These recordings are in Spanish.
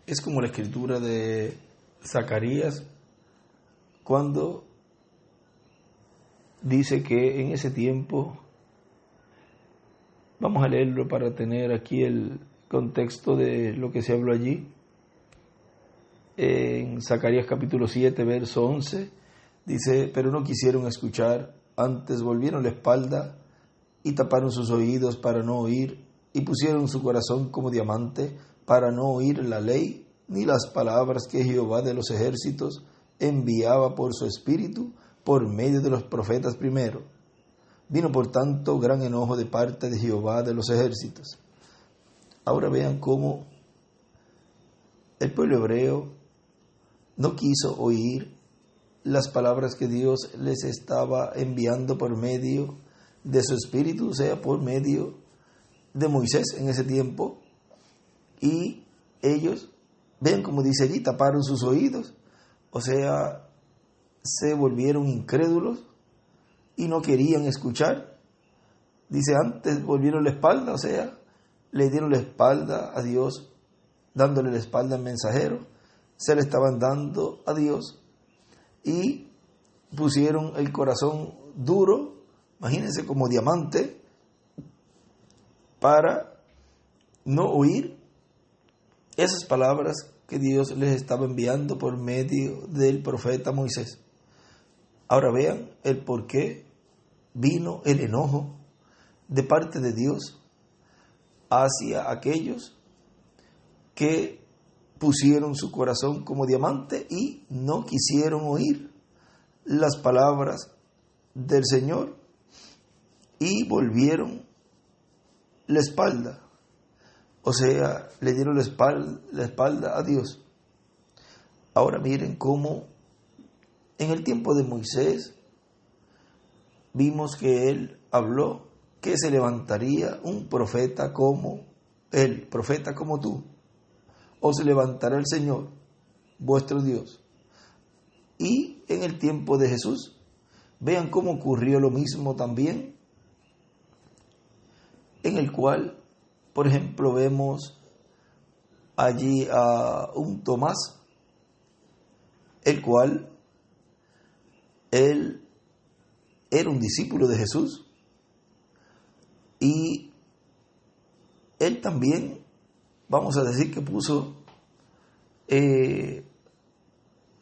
Es como la escritura de Zacarías cuando dice que en ese tiempo, vamos a leerlo para tener aquí el contexto de lo que se habló allí, en Zacarías capítulo 7, verso 11, dice: pero no quisieron escuchar, antes volvieron la espalda y taparon sus oídos para no oír, y pusieron su corazón como diamante para no oír la ley, ni las palabras que Jehová de los ejércitos enviaba por su espíritu, por medio de los profetas primero. Vino por tanto gran enojo de parte de Jehová de los ejércitos. Ahora vean cómo el pueblo hebreo no quiso oír las palabras que Dios les estaba enviando por medio de su espíritu, o sea, por medio de Moisés en ese tiempo, y ellos, vean como dice allí, taparon sus oídos, o sea, se volvieron incrédulos y no querían escuchar. Dice, antes volvieron la espalda, o sea, le dieron la espalda a Dios, dándole la espalda al mensajero, se le estaban dando a Dios y pusieron el corazón duro, imagínense, como diamante, para no oír esas palabras que Dios les estaba enviando por medio del profeta Moisés. Ahora vean el por qué vino el enojo de parte de Dios hacia aquellos que pusieron su corazón como diamante y no quisieron oír las palabras del Señor y volvieron la espalda, o sea, le dieron la espalda a Dios. Ahora miren cómo en el tiempo de Moisés vimos que él habló que se levantaría un profeta como él, profeta como tú, o se levantará el Señor, vuestro Dios. Y en el tiempo de Jesús, vean cómo ocurrió lo mismo también, en el cual, por ejemplo, vemos allí a un Tomás, el cual él era un discípulo de Jesús y él también, vamos a decir que puso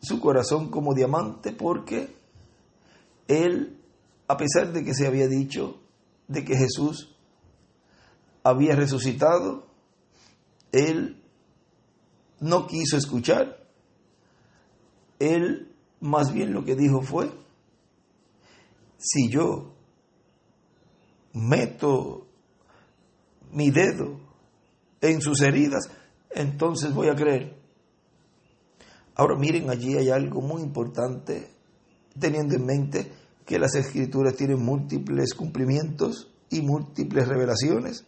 su corazón como diamante, porque él, a pesar de que se había dicho de que Jesús había resucitado, él no quiso escuchar. Él más bien lo que dijo fue: si yo meto mi dedo en sus heridas, entonces voy a creer. Ahora miren, allí hay algo muy importante, teniendo en mente que las Escrituras tienen múltiples cumplimientos y múltiples revelaciones.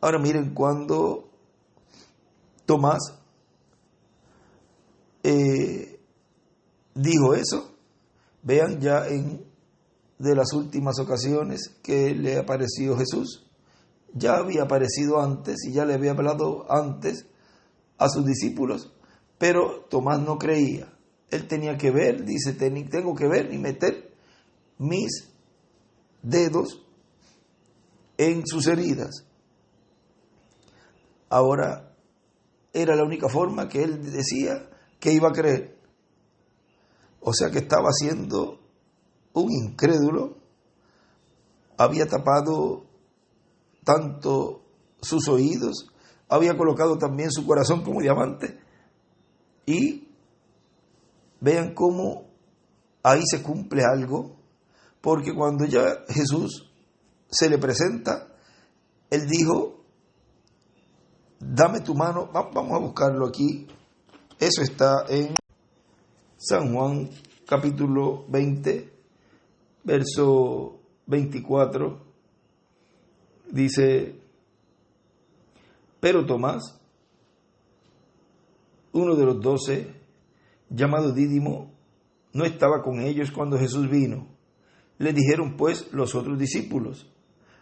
Ahora miren, cuando Tomás dijo eso, vean ya en de las últimas ocasiones que le apareció Jesús, ya había aparecido antes y ya le había hablado antes a sus discípulos, pero Tomás no creía. Él tenía que ver, dice, tengo que ver y meter mis dedos en sus heridas. Ahora, era la única forma que él decía que iba a creer. O sea que estaba siendo un incrédulo, había tapado tanto sus oídos, había colocado también su corazón como diamante. Y vean cómo ahí se cumple algo, porque cuando ya Jesús se le presenta, él dijo: dame tu mano. Vamos a buscarlo aquí. Eso está en San Juan capítulo 20, verso 24. Dice: pero Tomás, uno de los 12, llamado Dídimo, no estaba con ellos cuando Jesús vino. Le dijeron pues los otros discípulos: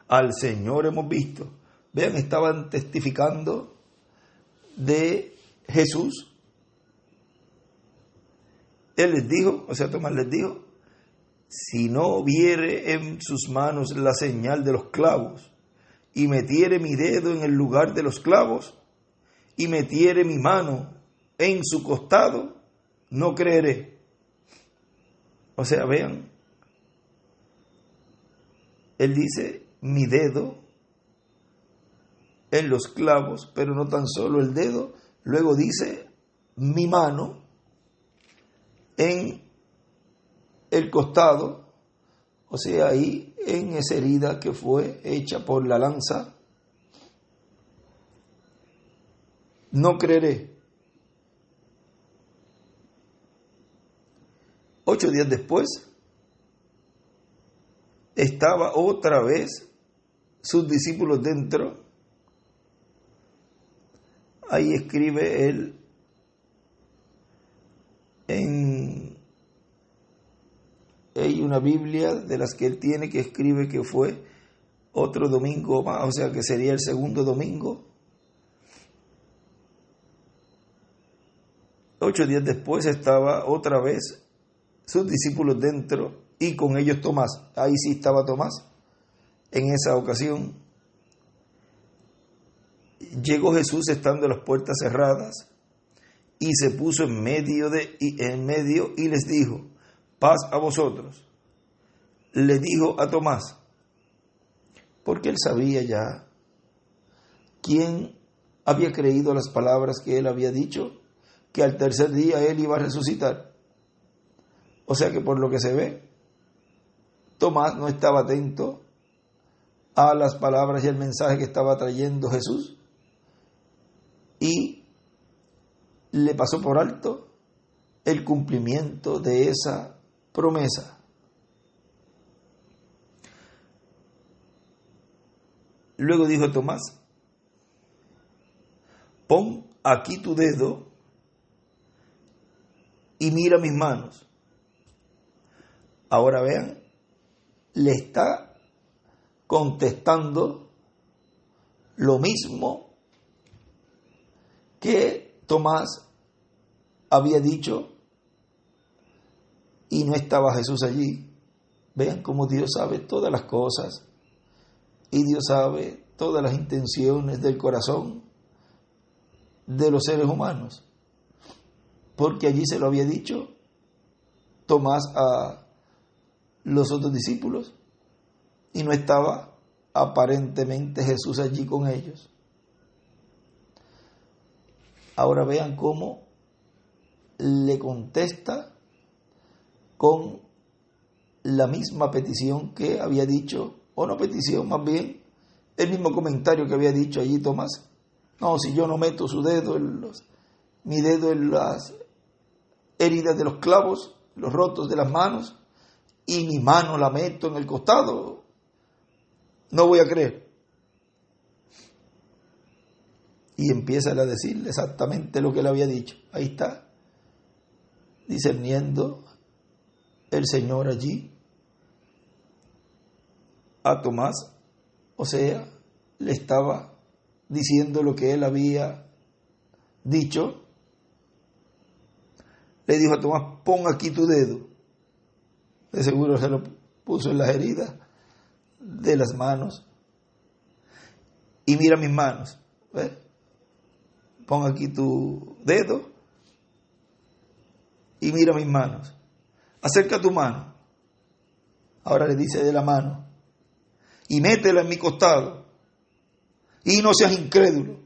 al Señor hemos visto. Vean, estaban testificando de Jesús, él les dijo, o sea, Tomás les dijo, si no viere en sus manos la señal de los clavos, y metiere mi dedo en el lugar de los clavos, y metiere mi mano en su costado, no creeré. O sea, vean, él dice, mi dedo en los clavos, pero no tan solo el dedo, luego dice, mi mano en el costado, o sea, ahí en esa herida que fue hecha por la lanza, no creeré. 8 días después, estaba otra vez sus discípulos dentro. Ahí escribe él hay una Biblia de las que él tiene que escribe que fue otro domingo más, o sea que sería el segundo domingo. 8 días después estaba otra vez sus discípulos dentro y con ellos Tomás. Ahí sí estaba Tomás en esa ocasión. Llegó Jesús estando las puertas cerradas y se puso en medio y les dijo, paz a vosotros. Le dijo a Tomás, porque él sabía ya quién había creído las palabras que él había dicho, que al tercer día él iba a resucitar. O sea que por lo que se ve, Tomás no estaba atento a las palabras y el mensaje que estaba trayendo Jesús y le pasó por alto el cumplimiento de esa promesa. Luego dijo Tomás, pon aquí tu dedo y mira mis manos. Ahora vean, le está contestando lo mismo que Tomás había dicho y no estaba Jesús allí. Vean cómo Dios sabe todas las cosas y Dios sabe todas las intenciones del corazón de los seres humanos, porque allí se lo había dicho Tomás a los otros discípulos y no estaba aparentemente Jesús allí con ellos. Ahora vean cómo le contesta con la misma petición que había dicho, o no petición, más bien el mismo comentario que había dicho allí Tomás. No, si yo no meto mi dedo en las heridas de los clavos, los rotos de las manos, y mi mano la meto en el costado, no voy a creer. Y empieza a decirle exactamente lo que él había dicho. Ahí está, discerniendo el Señor allí a Tomás, o sea, le estaba diciendo lo que él había dicho. Le dijo a Tomás, pon aquí tu dedo. De seguro se lo puso en las heridas de las manos. Y mira mis manos. ¿Ves? Pon aquí tu dedo y mira mis manos. Acerca tu mano. Ahora le dice de la mano. Y métela en mi costado. Y no seas incrédulo,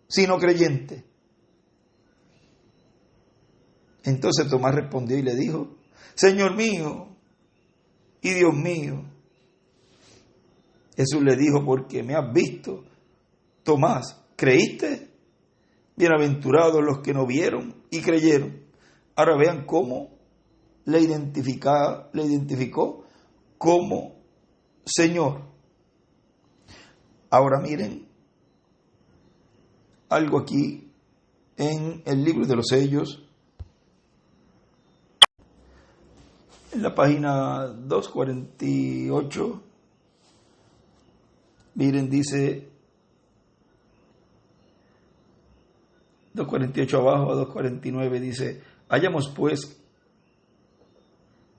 sino creyente. Entonces Tomás respondió y le dijo, Señor mío y Dios mío. Jesús le dijo, porque me has visto, Tomás, ¿creíste? Bienaventurados los que no vieron y creyeron. Ahora vean cómo le identificó como Señor. Ahora miren algo aquí en el libro de los sellos, en la página 248, miren, dice, 2.48 abajo a 2.49 dice: hallamos pues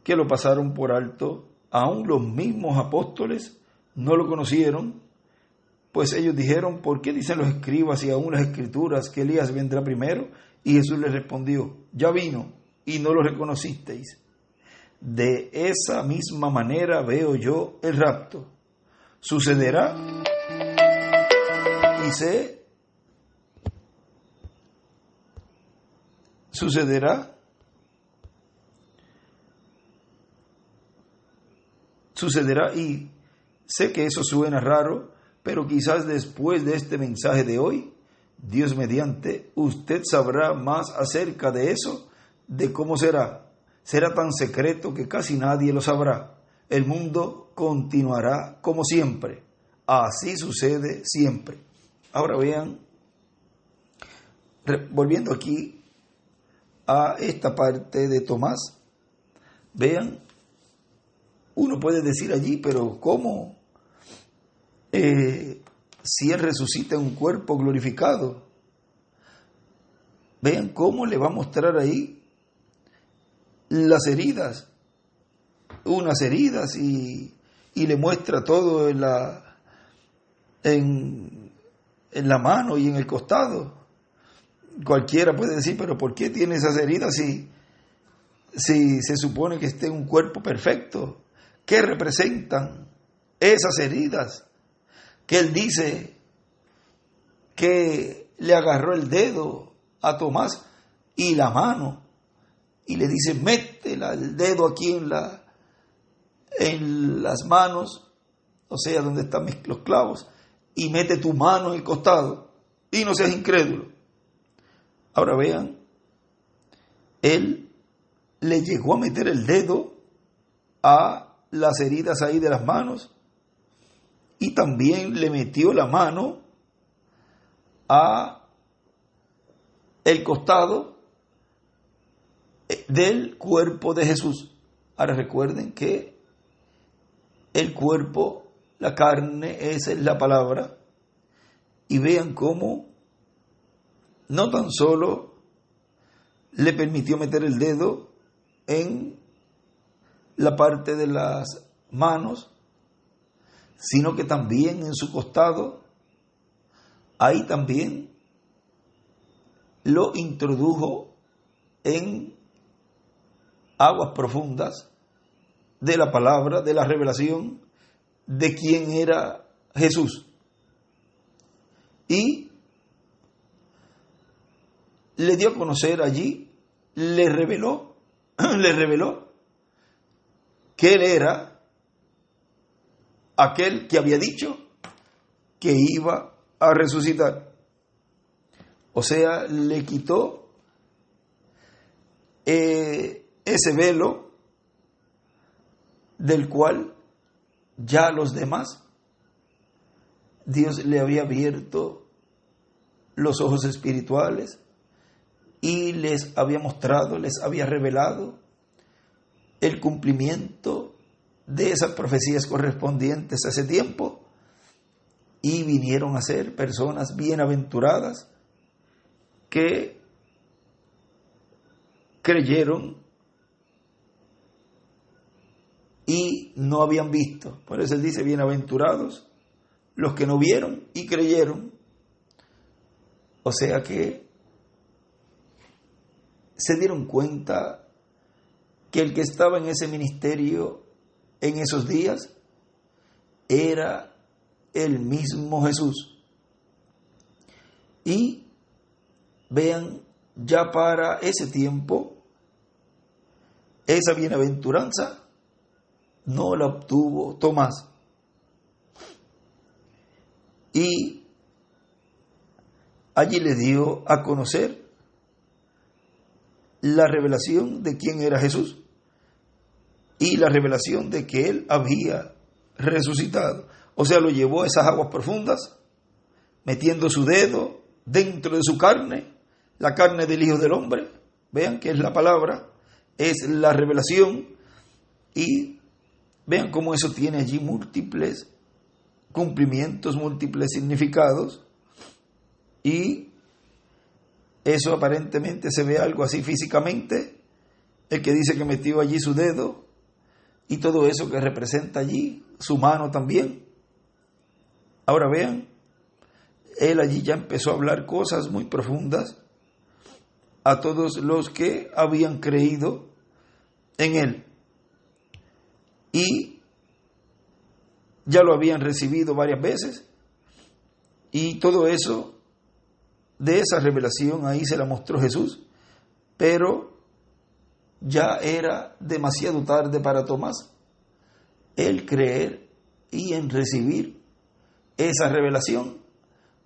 que lo pasaron por alto, aún los mismos apóstoles no lo conocieron, pues ellos dijeron: ¿por qué dicen los escribas y aún las escrituras que Elías vendrá primero? Y Jesús les respondió: ya vino y no lo reconocisteis. De esa misma manera veo yo el rapto. Sucederá y sucederá y sé que eso suena raro, pero quizás después de este mensaje de hoy, Dios mediante, usted sabrá más acerca de eso, de cómo será. Será tan secreto que casi nadie lo sabrá. El mundo continuará como siempre. Así sucede siempre. Ahora vean, volviendo aquí a esta parte de Tomás, vean, uno puede decir allí, pero ¿cómo? Si Él resucita en un cuerpo glorificado, vean cómo le va a mostrar ahí las heridas, unas heridas, y le muestra todo en la mano y en el costado. Cualquiera puede decir, pero ¿por qué tiene esas heridas si se supone que esté en un cuerpo perfecto? ¿Qué representan esas heridas? Que Él dice que le agarró el dedo a Tomás y la mano, y le dice: mete el dedo aquí en las manos, o sea, donde están los clavos, y mete tu mano en el costado, y no seas incrédulo. Ahora vean, Él le llegó a meter el dedo a las heridas ahí de las manos, y también le metió la mano a el costado del cuerpo de Jesús. Ahora recuerden que el cuerpo, la carne, esa es la palabra, y vean cómo no tan solo le permitió meter el dedo en la parte de las manos, sino que también en su costado, ahí también lo introdujo en aguas profundas de la palabra, de la revelación de quién era Jesús. Y le dio a conocer allí, le reveló que Él era aquel que había dicho que iba a resucitar. O sea, le quitó ese velo del cual ya los demás, Dios le había abierto los ojos espirituales y les había mostrado, les había revelado el cumplimiento de esas profecías correspondientes a ese tiempo, y vinieron a ser personas bienaventuradas que creyeron y no habían visto. Por eso Él dice: bienaventurados los que no vieron y creyeron. O sea que se dieron cuenta que el que estaba en ese ministerio en esos días era el mismo Jesús. Y vean, ya para ese tiempo, esa bienaventuranza no la obtuvo Tomás. Y allí le dio a conocer la revelación de quién era Jesús y la revelación de que Él había resucitado. O sea, lo llevó a esas aguas profundas, metiendo su dedo dentro de su carne, la carne del Hijo del Hombre. Vean que es la palabra, es la revelación, y vean cómo eso tiene allí múltiples cumplimientos, múltiples significados. Y eso aparentemente se ve algo así físicamente, el que dice que metió allí su dedo y todo eso que representa allí, su mano también. Ahora vean, él allí ya empezó a hablar cosas muy profundas a todos los que habían creído en él y ya lo habían recibido varias veces, y todo eso, de esa revelación ahí se la mostró Jesús, pero ya era demasiado tarde para Tomás el creer y en recibir esa revelación,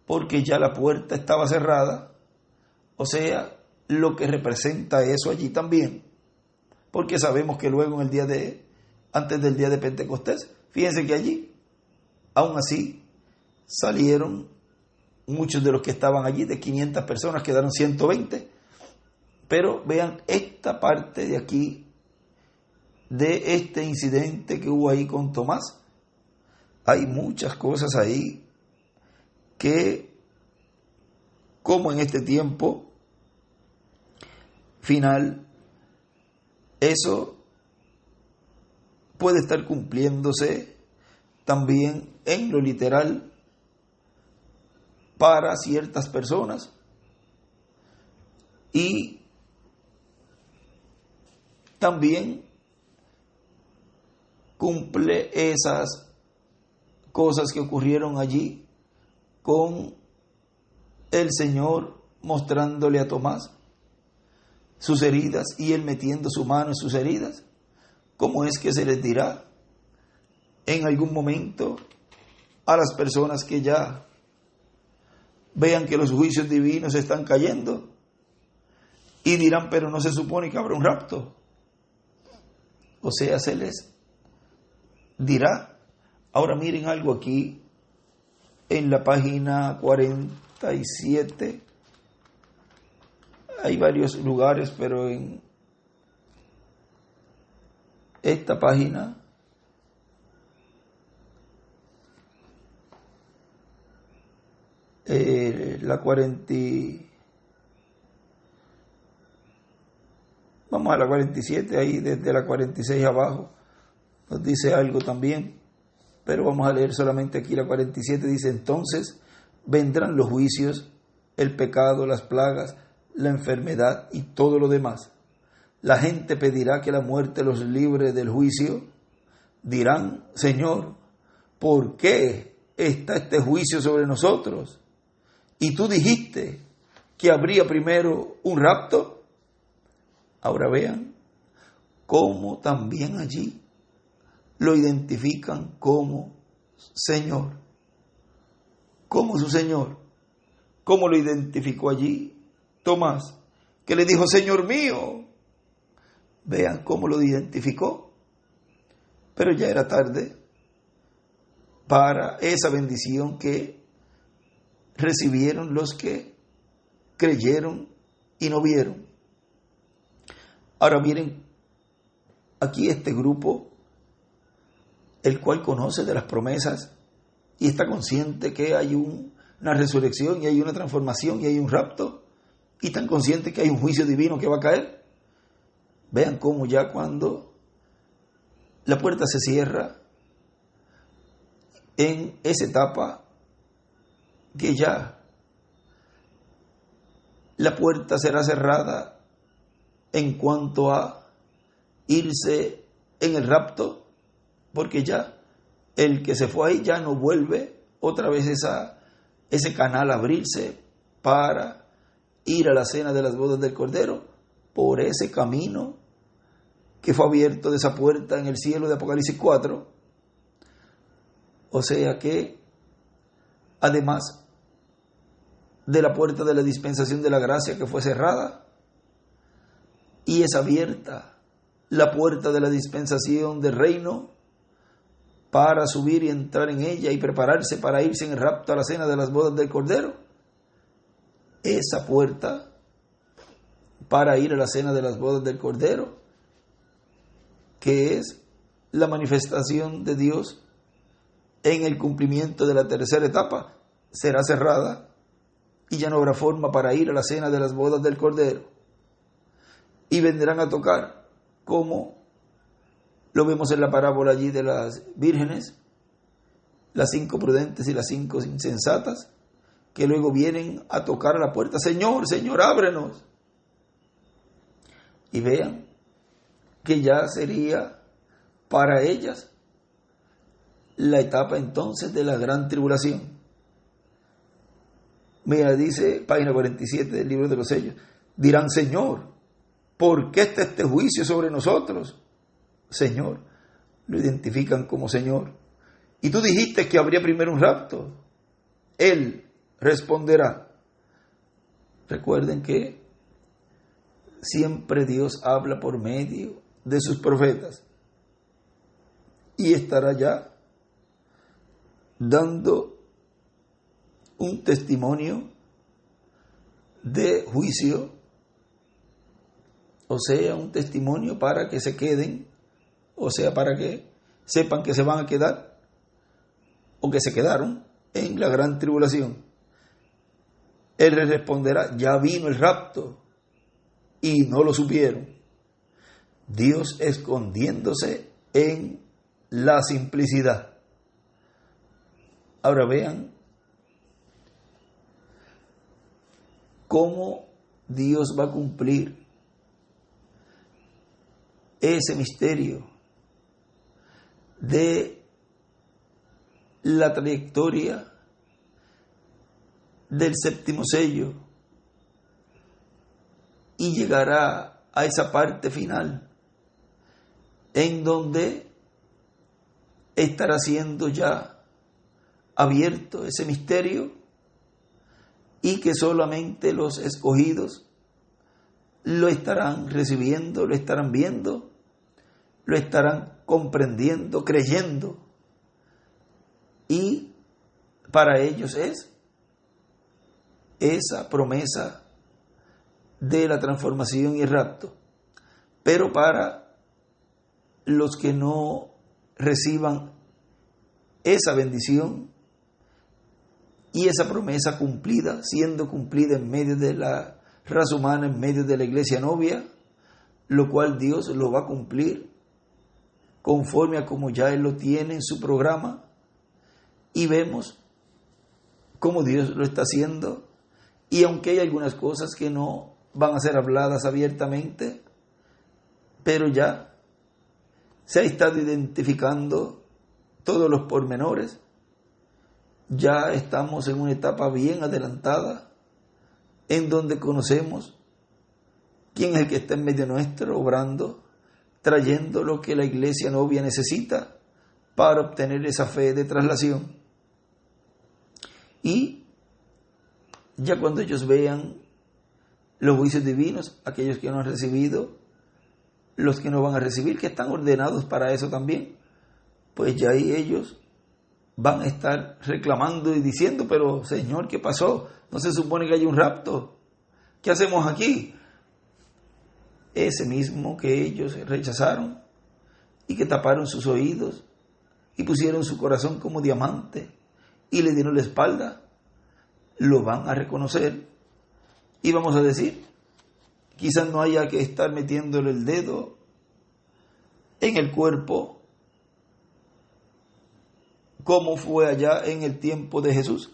porque ya la puerta estaba cerrada, o sea, lo que representa eso allí también, porque sabemos que luego antes del día de Pentecostés, fíjense que allí, aún así, salieron muchos de los que estaban allí, de 500 personas quedaron 120, pero vean esta parte de aquí, de este incidente que hubo ahí con Tomás. Hay muchas cosas ahí que, como en este tiempo final, eso puede estar cumpliéndose también en lo literal para ciertas personas, y también cumple esas cosas que ocurrieron allí con el Señor mostrándole a Tomás sus heridas y él metiendo su mano en sus heridas. ¿Cómo es que se les dirá en algún momento a las personas que ya vean que los juicios divinos están cayendo y dirán, pero no se supone que habrá un rapto? O sea, se les dirá. Ahora miren algo aquí en la página 47. Hay varios lugares, pero en esta página la 40, vamos a la 47, ahí desde la 46 abajo nos dice algo también, pero vamos a leer solamente aquí la 47. Dice: entonces vendrán los juicios, el pecado, las plagas, la enfermedad y todo lo demás. La gente pedirá que la muerte los libre del juicio. Dirán: Señor, ¿por qué está este juicio sobre nosotros? Y tú dijiste que habría primero un rapto. Ahora vean cómo también allí lo identifican como Señor, como su Señor. ¿Cómo lo identificó allí Tomás? Que le dijo: Señor mío. Vean cómo lo identificó. Pero ya era tarde para esa bendición que recibieron los que creyeron y no vieron. Ahora miren, aquí este grupo, el cual conoce de las promesas y está consciente que hay una resurrección y hay una transformación y hay un rapto, y tan consciente que hay un juicio divino que va a caer. Vean cómo ya cuando la puerta se cierra en esa etapa, que ya la puerta será cerrada en cuanto a irse en el rapto, porque ya el que se fue ahí ya no vuelve otra vez ese canal a abrirse para ir a la cena de las bodas del Cordero por ese camino que fue abierto de esa puerta en el cielo de Apocalipsis 4. O sea que, además de la puerta de la dispensación de la gracia que fue cerrada, y es abierta la puerta de la dispensación del reino para subir y entrar en ella y prepararse para irse en el rapto a la cena de las bodas del Cordero. Esa puerta para ir a la cena de las bodas del Cordero, que es la manifestación de Dios en el cumplimiento de la tercera etapa, será cerrada y ya no habrá forma para ir a la cena de las bodas del Cordero. Y vendrán a tocar, como lo vemos en la parábola allí de las vírgenes, las 5 prudentes y las 5 insensatas, que luego vienen a tocar a la puerta: Señor, Señor, ábrenos. Y vean que ya sería para ellas la etapa entonces de la gran tribulación. Mira, dice página 47 del libro de los sellos: dirán, Señor, ¿por qué está este juicio sobre nosotros? Señor, lo identifican como Señor. Y tú dijiste que habría primero un rapto. Él responderá. Recuerden que siempre Dios habla por medio de sus profetas. Y estará ya dando un testimonio de juicio, o sea, un testimonio para que se queden, o sea, para que sepan que se van a quedar, o que se quedaron en la gran tribulación. Él les responderá: ya vino el rapto, y no lo supieron. Dios escondiéndose en la simplicidad. Ahora vean cómo Dios va a cumplir ese misterio de la trayectoria del séptimo sello, y llegará a esa parte final en donde estará siendo ya abierto ese misterio, y que solamente los escogidos lo estarán recibiendo, lo estarán viendo, lo estarán comprendiendo, creyendo. Y para ellos es esa promesa de la transformación y el rapto. Pero para los que no reciban esa bendición y esa promesa cumplida, siendo cumplida en medio de la raza humana, en medio de la iglesia novia, lo cual Dios lo va a cumplir conforme a como ya Él lo tiene en su programa, y vemos cómo Dios lo está haciendo. Y aunque hay algunas cosas que no van a ser habladas abiertamente, pero ya se ha estado identificando todos los pormenores. Ya estamos en una etapa bien adelantada, en donde conocemos quién es el que está en medio nuestro, obrando, trayendo lo que la iglesia novia necesita para obtener esa fe de traslación. Y ya cuando ellos vean los juicios divinos, aquellos que no han recibido, los que no van a recibir, que están ordenados para eso también, pues ya ahí ellos van a estar reclamando y diciendo: pero Señor, ¿qué pasó? ¿No se supone que hay un rapto? ¿Qué hacemos aquí? Ese mismo que ellos rechazaron y que taparon sus oídos y pusieron su corazón como diamante y le dieron la espalda, lo van a reconocer. Y vamos a decir, quizás no haya que estar metiéndole el dedo en el cuerpo como fue allá en el tiempo de Jesús.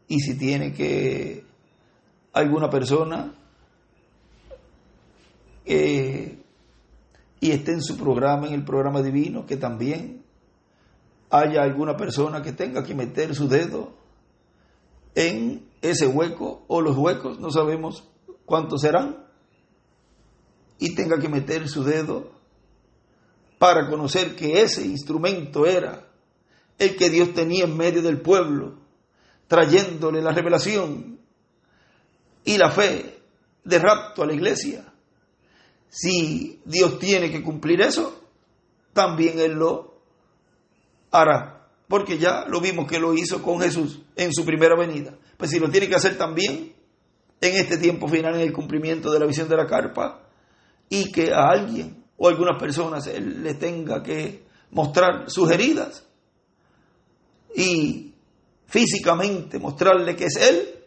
Y si tiene que alguna persona y esté en su programa, en el programa divino, que también haya alguna persona que tenga que meter su dedo en ese hueco, o los huecos, no sabemos cuántos serán, y tenga que meter su dedo para conocer que ese instrumento era el que Dios tenía en medio del pueblo, trayéndole la revelación y la fe de rapto a la iglesia. Si Dios tiene que cumplir eso, también Él lo hará, porque ya lo vimos que lo hizo con Jesús en su primera venida. Pues si lo tiene que hacer también en este tiempo final, en el cumplimiento de la visión de la carpa, y que a alguien o a algunas personas Él le tenga que mostrar sus heridas y físicamente mostrarle que es Él,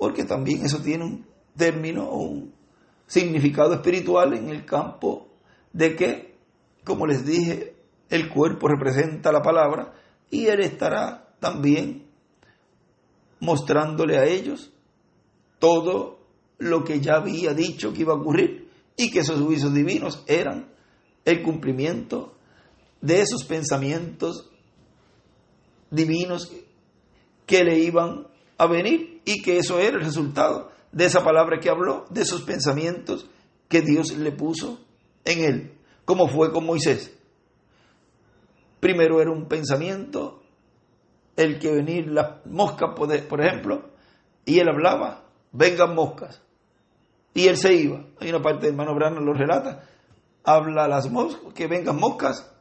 porque también eso tiene un término, un significado espiritual en el campo de que, como les dije, el cuerpo representa la palabra y Él estará también mostrándole a ellos todo lo que ya había dicho que iba a ocurrir y que esos juicios divinos eran el cumplimiento de esos pensamientos divinos que le iban a venir y que eso era el resultado de esa palabra que habló, de esos pensamientos que Dios le puso en él, como fue con Moisés. Primero era un pensamiento, el que venir las moscas, por ejemplo, y él hablaba, vengan moscas, y él se iba. Hay una parte del hermano Branham lo relata, habla a las moscas, que vengan moscas,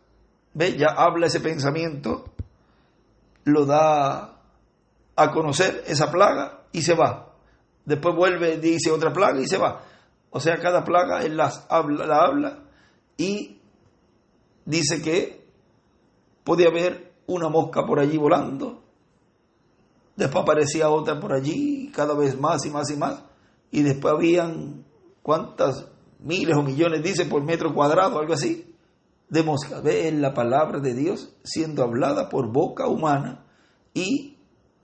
ve, ya habla ese pensamiento, lo da a conocer esa plaga y se va. Después vuelve, dice otra plaga y se va. O sea, cada plaga él la habla y dice que podía haber una mosca por allí volando. Después aparecía otra por allí, cada vez más y más y más. Y después habían cuántas miles o millones, dice, por metro cuadrado, algo así, de moscas. Ve la palabra de Dios siendo hablada por boca humana y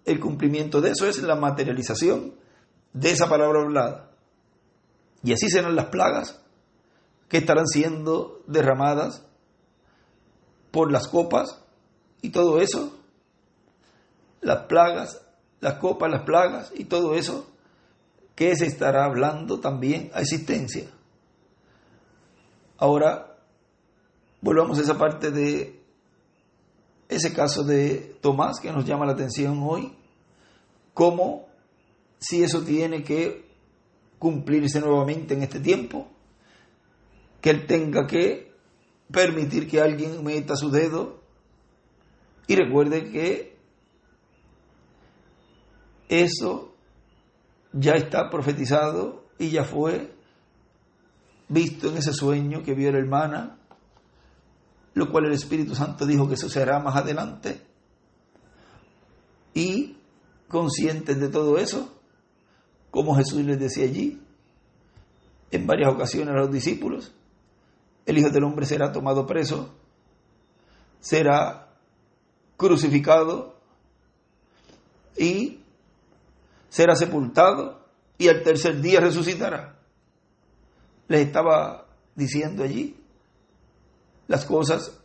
el cumplimiento de eso es la materialización de esa palabra hablada. Y así serán las plagas que estarán siendo derramadas por las copas y todo eso, las plagas, las copas, las plagas y todo eso que se estará hablando también a existencia. Ahora, volvamos a esa parte de ese caso de Tomás que nos llama la atención hoy, cómo si eso tiene que cumplirse nuevamente en este tiempo, que él tenga que permitir que alguien meta su dedo. Y recuerde que eso ya está profetizado y ya fue visto en ese sueño que vio la hermana, lo cual el Espíritu Santo dijo que eso se hará más adelante. Y conscientes de todo eso, como Jesús les decía allí, en varias ocasiones a los discípulos, el Hijo del Hombre será tomado preso, será crucificado y será sepultado y al tercer día resucitará. Les estaba diciendo allí las cosas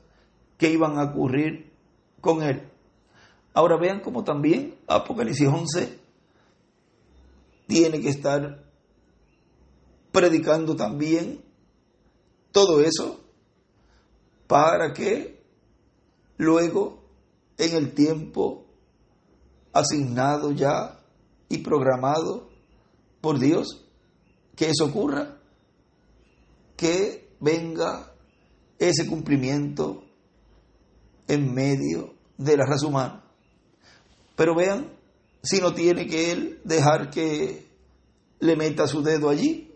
que iban a ocurrir con él. Ahora vean cómo también Apocalipsis 11 tiene que estar predicando también todo eso para que luego en el tiempo asignado ya y programado por Dios que eso ocurra, que venga ese cumplimiento en medio de la raza humana. Pero vean, si no tiene que él dejar que le meta su dedo allí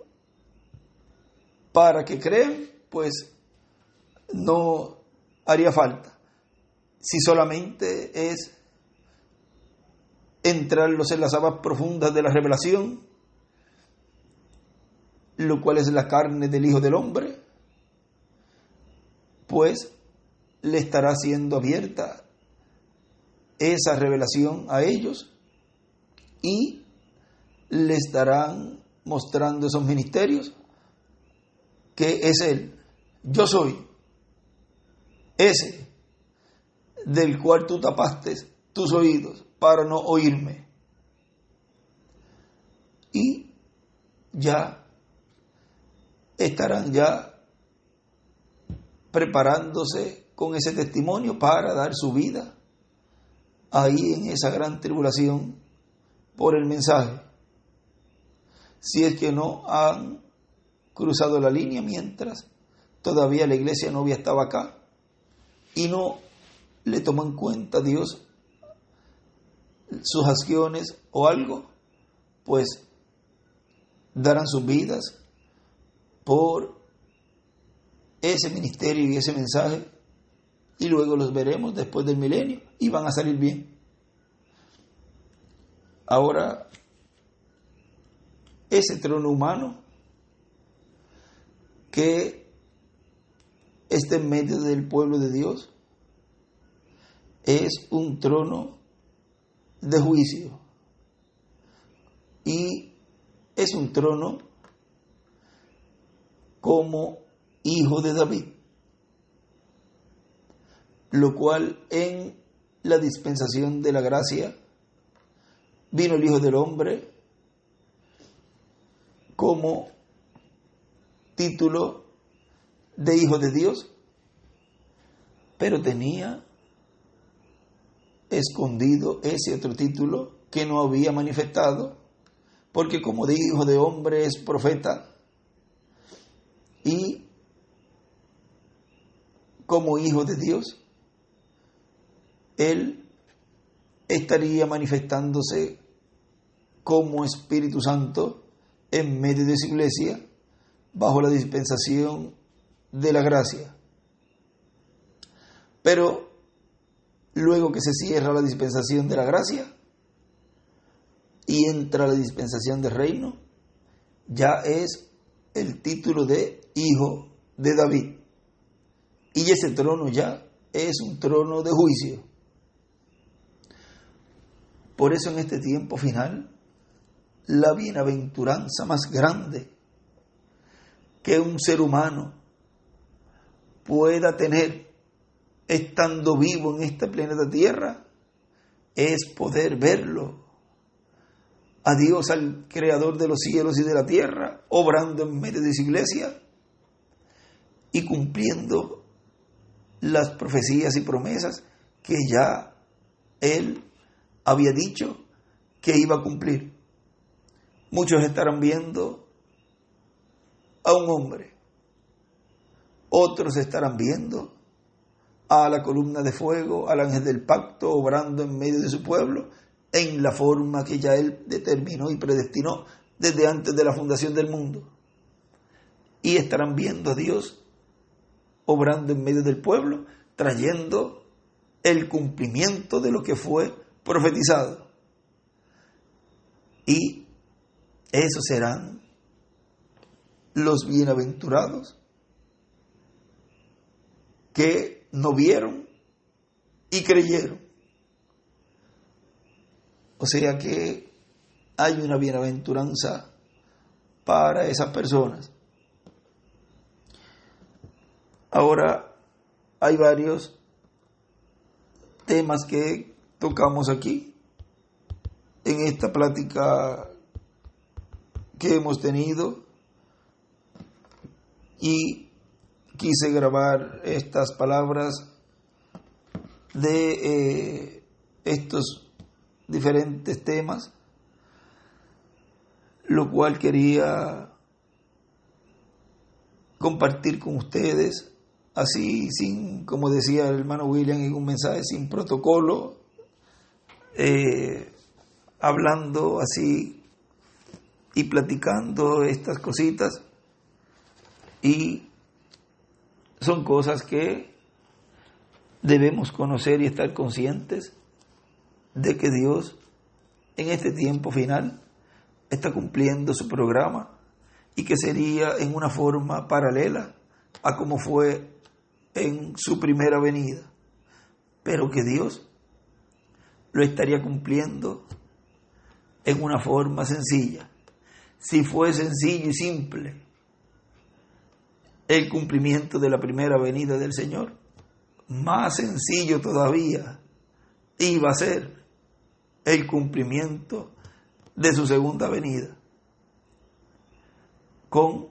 para que crean, pues no haría falta. Si solamente es entrarlos en las aguas profundas de la revelación, lo cual es la carne del Hijo del Hombre, pues le estará siendo abierta esa revelación a ellos y le estarán mostrando esos ministerios que es Él. Yo soy ese del cual tú tapaste tus oídos para no oírme. Y ya estarán ya preparándose con ese testimonio para dar su vida ahí en esa gran tribulación por el mensaje. Si es que no han cruzado la línea mientras todavía la iglesia novia estaba acá y no le tomó en cuenta Dios sus acciones o algo, pues darán sus vidas por ese ministerio y ese mensaje y luego los veremos después del milenio y van a salir bien. Ahora ese trono humano que está en medio del pueblo de Dios es un trono de juicio y es un trono como hijo de David, lo cual en la dispensación de la gracia vino el Hijo del Hombre como título de Hijo de Dios, pero tenía escondido ese otro título que no había manifestado, porque como de Hijo de Hombre es profeta y como Hijo de Dios, Él estaría manifestándose como Espíritu Santo en medio de su iglesia bajo la dispensación de la gracia. Pero luego que se cierra la dispensación de la gracia y entra la dispensación del reino, ya es el título de Hijo de David. Y ese trono ya es un trono de juicio. Por eso en este tiempo final, la bienaventuranza más grande que un ser humano pueda tener estando vivo en esta planeta Tierra es poder verlo a Dios, al Creador de los cielos y de la tierra, obrando en medio de su iglesia y cumpliendo las profecías y promesas que ya Él había dicho que iba a cumplir. Muchos estarán viendo a un hombre, otros estarán viendo a la columna de fuego, al ángel del pacto, obrando en medio de su pueblo, en la forma que ya Él determinó y predestinó desde antes de la fundación del mundo. Y estarán viendo a Dios obrando en medio del pueblo, trayendo el cumplimiento de lo que fue profetizado. Y esos serán los bienaventurados que no vieron y creyeron. O sea que hay una bienaventuranza para esas personas. Ahora hay varios temas que tocamos aquí en esta plática que hemos tenido y quise grabar estas palabras de estos diferentes temas, lo cual quería compartir con ustedes así, sin, como decía el hermano William en un mensaje, sin protocolo, hablando así y platicando estas cositas, y son cosas que debemos conocer y estar conscientes de que Dios en este tiempo final está cumpliendo su programa y que sería en una forma paralela a como fue en su primera venida, pero que Dios lo estaría cumpliendo en una forma sencilla. Si fue sencillo y simple el cumplimiento de la primera venida del Señor, más sencillo todavía iba a ser el cumplimiento de su segunda venida con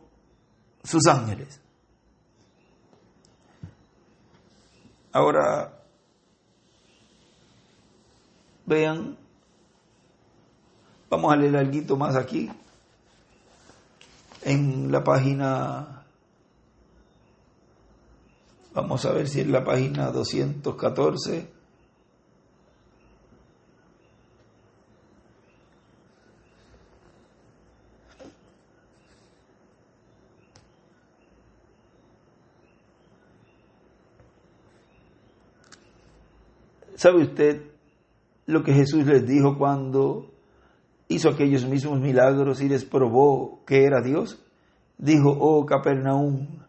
sus ángeles. Ahora, vean, vamos a leer algo más aquí, en la página, vamos a ver si es la página 214, ¿sabe usted lo que Jesús les dijo cuando hizo aquellos mismos milagros y les probó que era Dios. Dijo: oh Capernaum,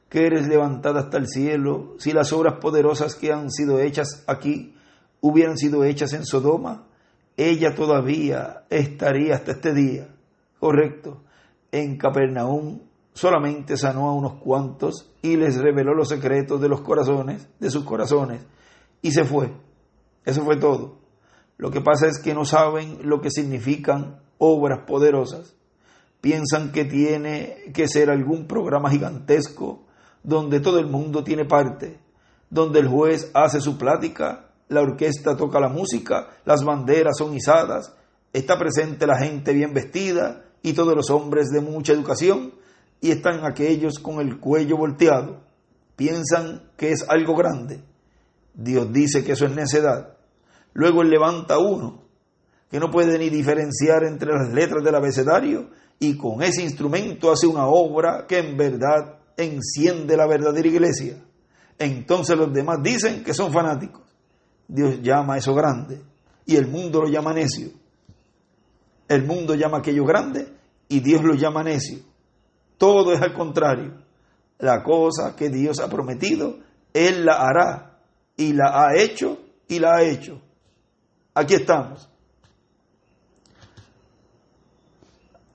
que eres levantada hasta el cielo, si las obras poderosas que han sido hechas aquí hubieran sido hechas en Sodoma, ella todavía estaría hasta este día. Correcto. En Capernaum solamente sanó a unos cuantos y les reveló los secretos de los corazones, de sus corazones, y se fue. Eso fue todo. Lo que pasa es que no saben lo que significan obras poderosas. Piensan que tiene que ser algún programa gigantesco donde todo el mundo tiene parte, donde el juez hace su plática, la orquesta toca la música, las banderas son izadas, está presente la gente bien vestida y todos los hombres de mucha educación, y están aquellos con el cuello volteado. Piensan que es algo grande. Dios dice que eso es necedad. Luego Él levanta uno que no puede ni diferenciar entre las letras del abecedario, y con ese instrumento hace una obra que en verdad enciende la verdadera iglesia. Entonces los demás dicen que son fanáticos. Dios llama a eso grande y el mundo lo llama necio. El mundo llama aquello grande y Dios lo llama necio. Todo es al contrario. La cosa que Dios ha prometido, Él la hará, y la ha hecho y la ha hecho. Aquí estamos.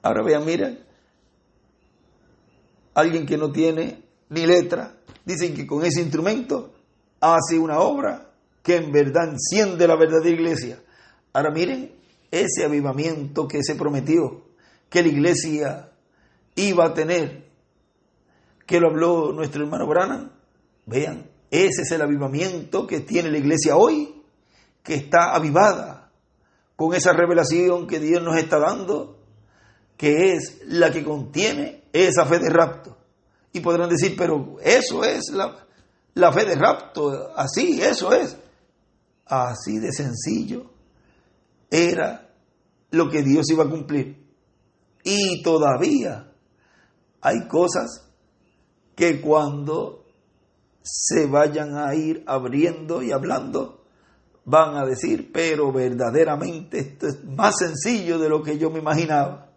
Ahora vean, miren, alguien que no tiene ni letra, dicen que con ese instrumento hace una obra que en verdad enciende la verdadera iglesia. Ahora miren ese avivamiento que se prometió, que la iglesia iba a tener, que lo habló nuestro hermano Branham. Vean, ese es el avivamiento que tiene la iglesia hoy, que está avivada con esa revelación que Dios nos está dando, que es la que contiene esa fe de rapto. Y podrán decir, pero eso es la fe de rapto, así, eso es. Así de sencillo era lo que Dios iba a cumplir. Y todavía hay cosas que cuando se vayan a ir abriendo y hablando, van a decir, pero verdaderamente esto es más sencillo de lo que yo me imaginaba.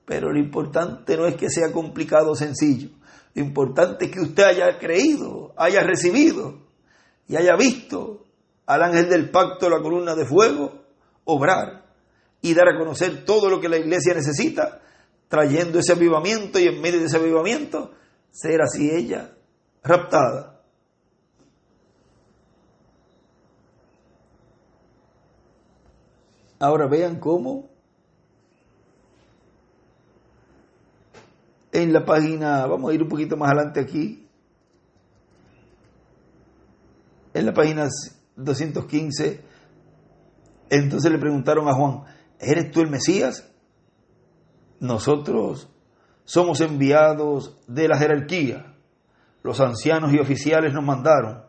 Pero lo importante no es que sea complicado o sencillo. Lo importante es que usted haya creído, haya recibido y haya visto al ángel del pacto, la columna de fuego, obrar y dar a conocer todo lo que la iglesia necesita, trayendo ese avivamiento, y en medio de ese avivamiento ser así ella raptada. Ahora vean cómo en la página, vamos a ir un poquito más adelante aquí, en la página 215, entonces le preguntaron a Juan, ¿eres tú el Mesías? Nosotros somos enviados de la jerarquía, los ancianos y oficiales nos mandaron.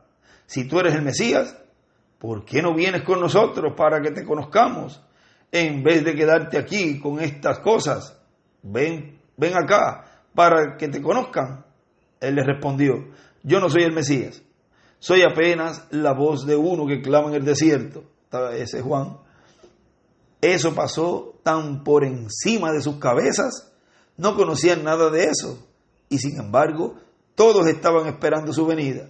Si tú eres el Mesías, ¿por qué no vienes con nosotros para que te conozcamos? En vez de quedarte aquí con estas cosas, ven acá para que te conozcan. Él les respondió, yo no soy el Mesías, soy apenas la voz de uno que clama en el desierto. Ese es Juan. Eso pasó tan por encima de sus cabezas, no conocían nada de eso, y sin embargo todos estaban esperando su venida.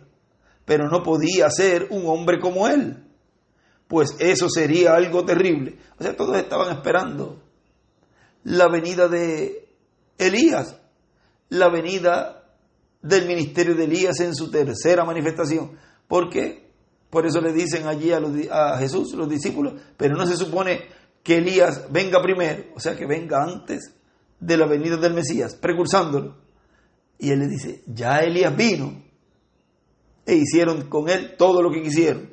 Pero no podía ser un hombre como él, pues eso sería algo terrible. O sea, todos estaban esperando la venida de Elías, la venida del ministerio de Elías en su tercera manifestación. ¿Por qué? Por eso le dicen allí a Jesús, los discípulos, pero no se supone que Elías venga primero, o sea, que venga antes de la venida del Mesías, precursándolo. Y él le dice, ya Elías vino, e hicieron con él todo lo que quisieron.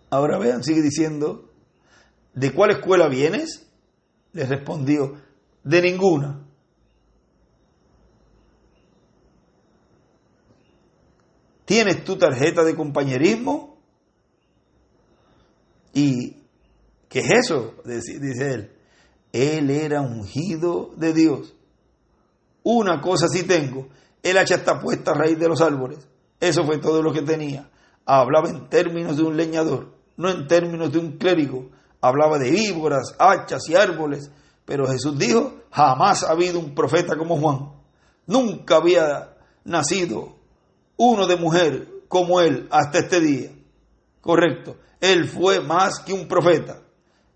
Ahora vean, sigue diciendo, ¿de cuál escuela vienes? Les respondió, de ninguna. ¿Tienes tu tarjeta de compañerismo? ¿Y qué es eso? Dice él. Él era ungido de Dios. Una cosa sí tengo, el hacha está puesta a raíz de los árboles. Eso fue todo lo que tenía. hablaba en términos de un leñador, no en términos de un clérigo. Hablaba de víboras, hachas y árboles. Pero Jesús dijo, jamás ha habido un profeta como Juan. Nunca había nacido uno de mujer como él hasta este día. Correcto. Él fue más que un profeta.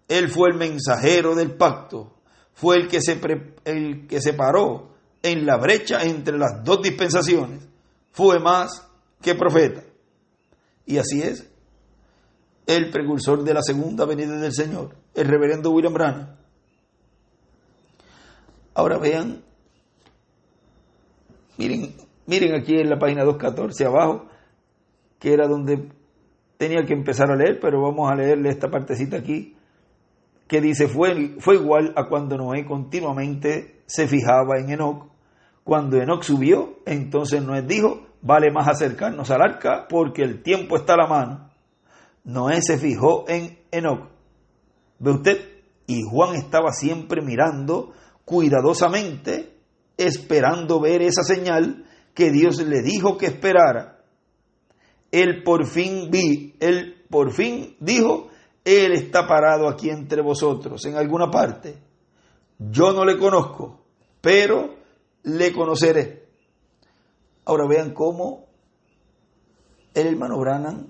Él fue el mensajero del pacto. Fue el que se paró en la brecha entre las dos dispensaciones. Fue más que profeta. Y así es. El precursor de la segunda venida del Señor, el reverendo William Branham. Ahora vean, miren aquí en la página 214 abajo, que era donde tenía que empezar a leer, pero vamos a leerle esta partecita aquí, que dice, fue igual a cuando Noé continuamente se fijaba en Enoc. Cuando Enoc subió, entonces Noé dijo, vale más acercarnos al arca porque el tiempo está a la mano. Noé se fijó en Enoc. ¿Ve usted? Y Juan estaba siempre mirando cuidadosamente, esperando ver esa señal que Dios le dijo que esperara. Él por fin dijo, Él está parado aquí entre vosotros, en alguna parte. Yo no le conozco, pero le conoceré. Ahora vean cómo el hermano Branham,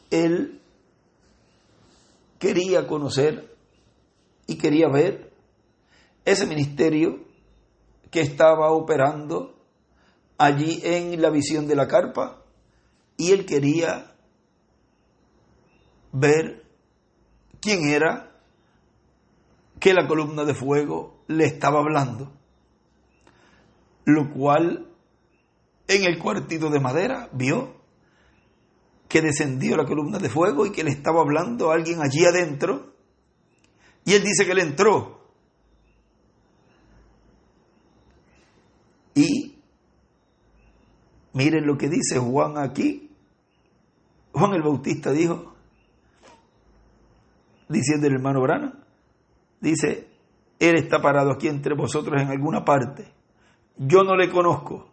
él quería conocer y quería ver ese ministerio que estaba operando allí en la visión de la carpa, y él quería ver quién era que la columna de fuego le estaba hablando, lo cual en el cuartito de madera vio que descendió la columna de fuego y que le estaba hablando a alguien allí adentro, y él dice que él entró y miren lo que dice Juan aquí. Juan el Bautista dijo, diciendo el hermano Branham, dice, Él está parado aquí entre vosotros en alguna parte. Yo no le conozco,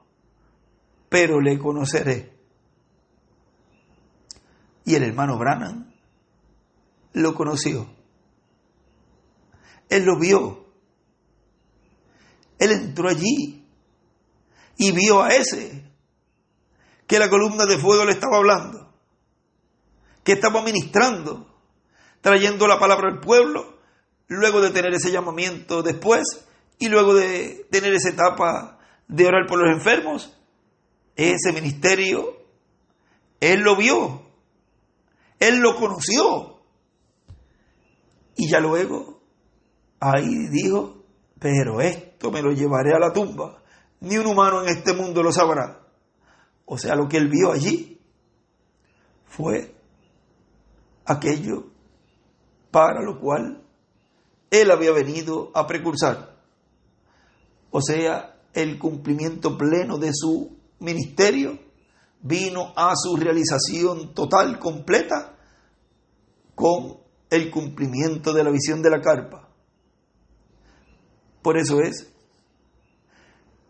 pero le conoceré. Y el hermano Branham lo conoció. Él lo vio. Él entró allí y vio a ese que la columna de fuego le estaba hablando, que estaba ministrando, trayendo la palabra al pueblo, luego de tener ese llamamiento después y luego de tener esa etapa de orar por los enfermos. Ese ministerio, él lo vio, él lo conoció, y ya luego ahí dijo, pero esto me lo llevaré a la tumba, ni un humano en este mundo lo sabrá. O sea, lo que él vio allí fue aquello para lo cual él había venido a precursar. O sea, el cumplimiento pleno de su ministerio vino a su realización total, completa, con el cumplimiento de la visión de la carpa. Por eso es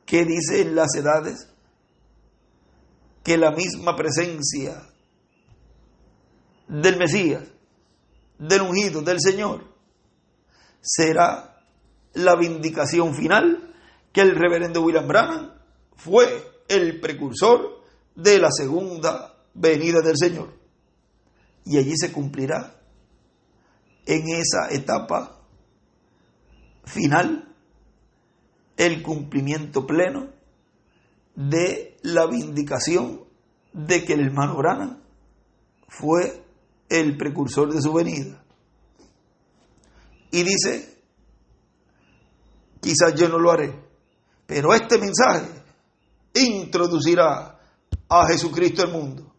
que dice en las edades que la misma presencia del Mesías, del ungido, del Señor, será la vindicación final, que el reverendo William Branham fue el precursor de la segunda venida del Señor. Y allí se cumplirá en esa etapa final el cumplimiento pleno de la vindicación de que el hermano Branham fue el precursor de su venida. Y dice, quizás yo no lo haré, pero este mensaje introducirá a Jesucristo al mundo.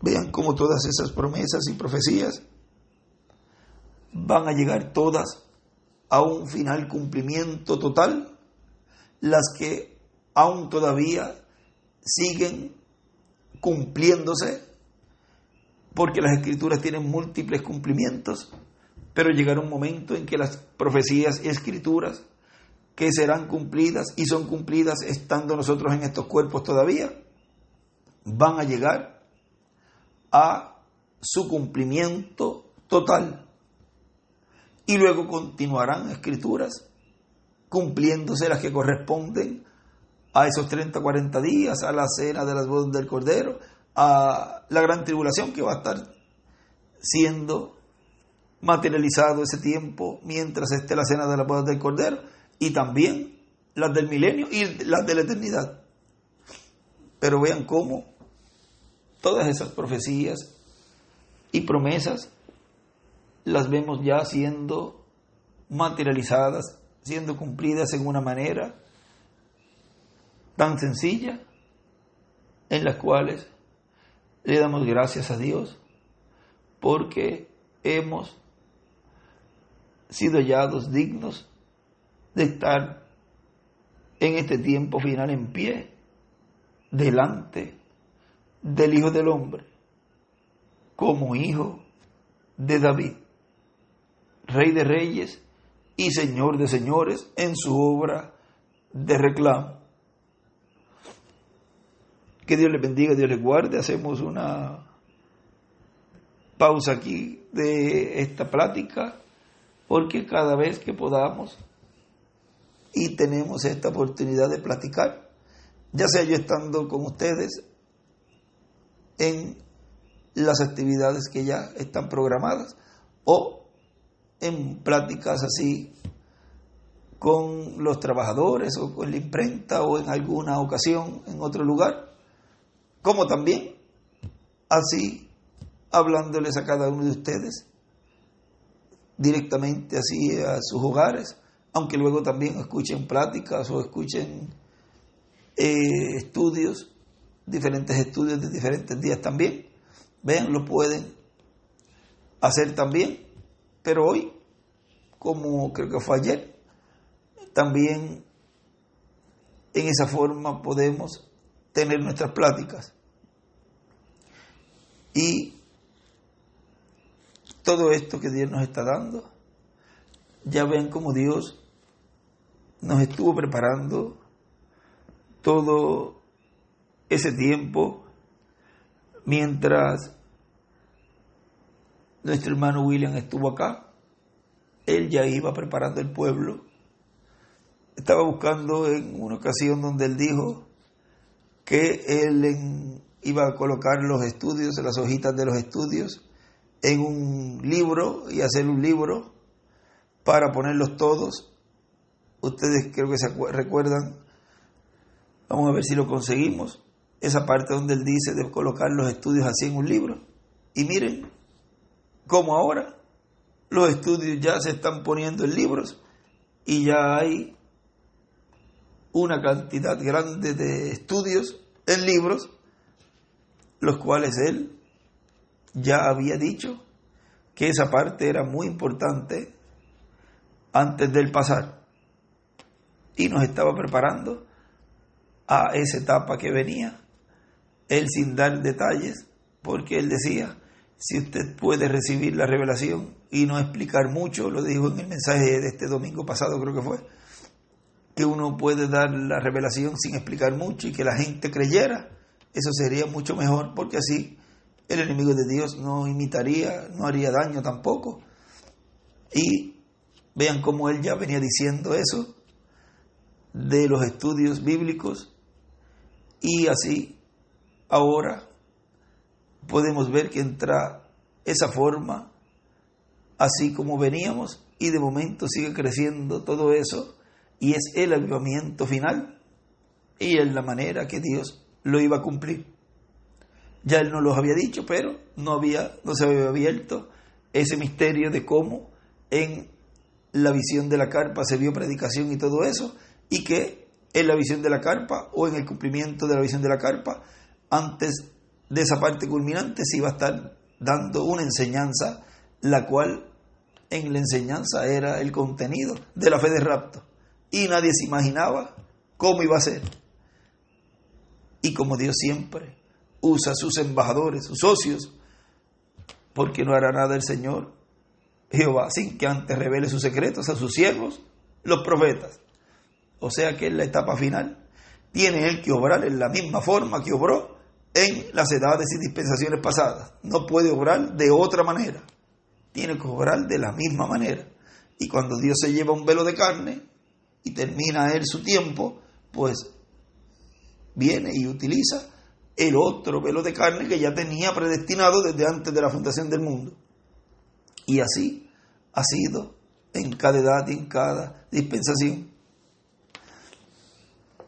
Vean cómo todas esas promesas y profecías van a llegar todas a un final cumplimiento total, las que aún todavía siguen cumpliéndose, porque las escrituras tienen múltiples cumplimientos, pero llegará un momento en que las profecías y escrituras que serán cumplidas y son cumplidas estando nosotros en estos cuerpos todavía, van a llegar a su cumplimiento total. Y luego continuarán escrituras cumpliéndose las que corresponden a esos 30, 40 días, a la cena de las bodas del Cordero, a la gran tribulación que va a estar siendo materializado ese tiempo mientras esté la cena de las bodas del Cordero, y también las del milenio y las de la eternidad. Pero vean cómo todas esas profecías y promesas las vemos ya siendo materializadas, siendo cumplidas en una manera tan sencilla, en las cuales le damos gracias a Dios porque hemos sido hallados dignos de estar en este tiempo final en pie delante del Hijo del Hombre, como hijo de David, Rey de Reyes y Señor de Señores, en su obra de reclamo. Que Dios les bendiga, Dios les guarde. Hacemos una pausa aquí de esta plática, porque cada vez que podamos y tenemos esta oportunidad de platicar, ya sea yo estando con ustedes en las actividades que ya están programadas o en pláticas así con los trabajadores o con la imprenta o en alguna ocasión en otro lugar, como también así hablándoles a cada uno de ustedes directamente así a sus hogares, aunque luego también escuchen pláticas o escuchen estudios, diferentes estudios de diferentes días también. Vean, lo pueden hacer también, pero hoy, como creo que fue ayer, también en esa forma podemos tener nuestras pláticas. Y todo esto que Dios nos está dando, ya ven cómo Dios nos estuvo preparando todo ese tiempo mientras nuestro hermano William estuvo acá. Él ya iba preparando el pueblo. Estaba buscando en una ocasión donde él dijo que él iba a colocar los estudios, las hojitas de los estudios, en un libro y hacer un libro para ponerlos todos. Ustedes creo que se recuerdan, vamos a ver si lo conseguimos, esa parte donde él dice de colocar los estudios así en un libro. Y miren cómo ahora los estudios ya se están poniendo en libros y ya hay una cantidad grande de estudios en libros, los cuales él ya había dicho que esa parte era muy importante antes del pasar, y nos estaba preparando a esa etapa que venía, él sin dar detalles, porque él decía, si usted puede recibir la revelación y no explicar mucho, lo dijo en el mensaje de este domingo pasado, creo que fue, que uno puede dar la revelación sin explicar mucho y que la gente creyera, eso sería mucho mejor, porque así el enemigo de Dios no imitaría, no haría daño tampoco. Y vean cómo él ya venía diciendo eso de los estudios bíblicos, y así ahora podemos ver que entra esa forma, así como veníamos, y de momento sigue creciendo todo eso, y es el avivamiento final, y es la manera que Dios lo iba a cumplir. Ya él no los había dicho, pero no se había abierto ese misterio de cómo en la visión de la carpa se vio predicación y todo eso, y que en la visión de la carpa o en el cumplimiento de la visión de la carpa, antes de esa parte culminante, se iba a estar dando una enseñanza, la cual en la enseñanza era el contenido de la fe de rapto, y nadie se imaginaba cómo iba a ser. Y como Dios siempre usa sus embajadores, sus socios, porque no hará nada el Señor Jehová sin que antes revele sus secretos a sus siervos, los profetas. o sea que en la etapa final tiene él que obrar en la misma forma que obró en las edades y dispensaciones pasadas. No puede obrar de otra manera, tiene que obrar de la misma manera. Y cuando Dios se lleva un velo de carne y termina él su tiempo, pues viene y utiliza el otro velo de carne que ya tenía predestinado desde antes de la fundación del mundo. Y así ha sido en cada edad y en cada dispensación.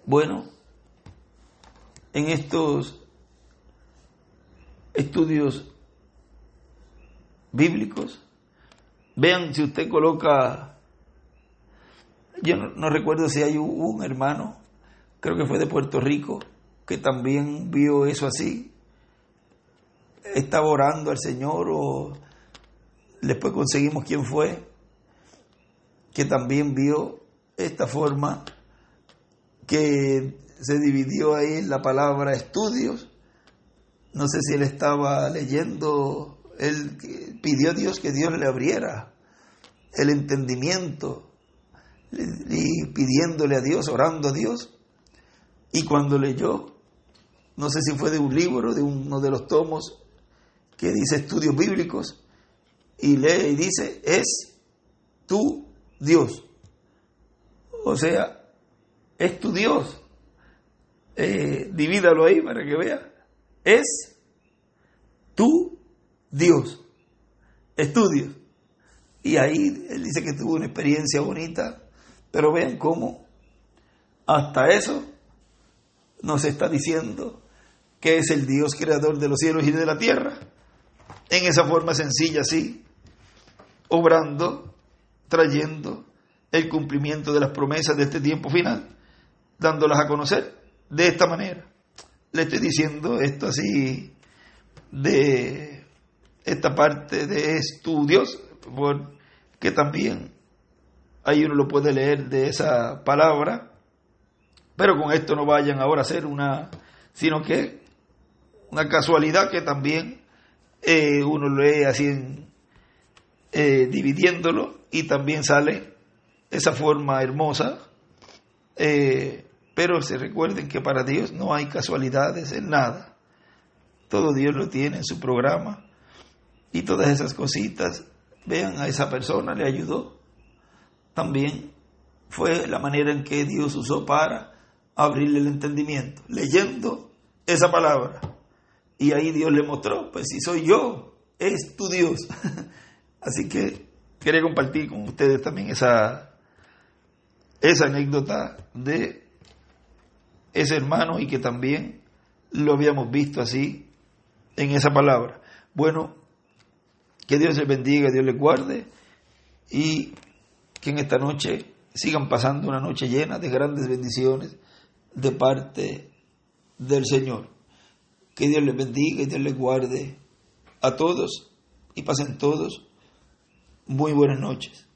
Bueno, en estos estudios bíblicos, vean, si usted coloca, yo no recuerdo si hay un hermano, creo que fue de Puerto Rico, que también vio eso así, estaba orando al Señor, o después conseguimos quién fue, que también vio esta forma que se dividió ahí en la palabra estudios. No sé si él estaba leyendo, él pidió a Dios que Dios le abriera el entendimiento y pidiéndole a Dios, orando a Dios. Y cuando leyó, no sé si fue de un libro, de uno de los tomos que dice estudios bíblicos, y lee y dice, es tu Dios. O sea, es tu Dios. Divídalo ahí para que vea. Es tu Dios. Estudios. Y ahí él dice que tuvo una experiencia bonita, pero vean cómo hasta eso nos está diciendo que es el Dios creador de los cielos y de la tierra, en esa forma sencilla así, obrando, trayendo el cumplimiento de las promesas de este tiempo final, dándolas a conocer de esta manera. Le estoy diciendo esto así de esta parte de estudios, porque también ahí uno lo puede leer de esa palabra, pero con esto no vayan ahora a hacer sino que una casualidad que también uno lee así dividiéndolo, y también sale esa forma hermosa, pero se recuerden que para Dios no hay casualidades en nada, todo Dios lo tiene en su programa, y todas esas cositas, vean, a esa persona le ayudó, también fue la manera en que Dios usó para abrirle el entendimiento, leyendo esa palabra, y ahí Dios le mostró, pues si soy yo, es tu Dios. Así que quería compartir con ustedes también esa anécdota de ese hermano, y que también lo habíamos visto así en esa palabra. Bueno, que Dios les bendiga, Dios les guarde, y que en esta noche sigan pasando una noche llena de grandes bendiciones de parte del Señor. Que Dios les bendiga y Dios les guarde a todos, y pasen todos muy buenas noches.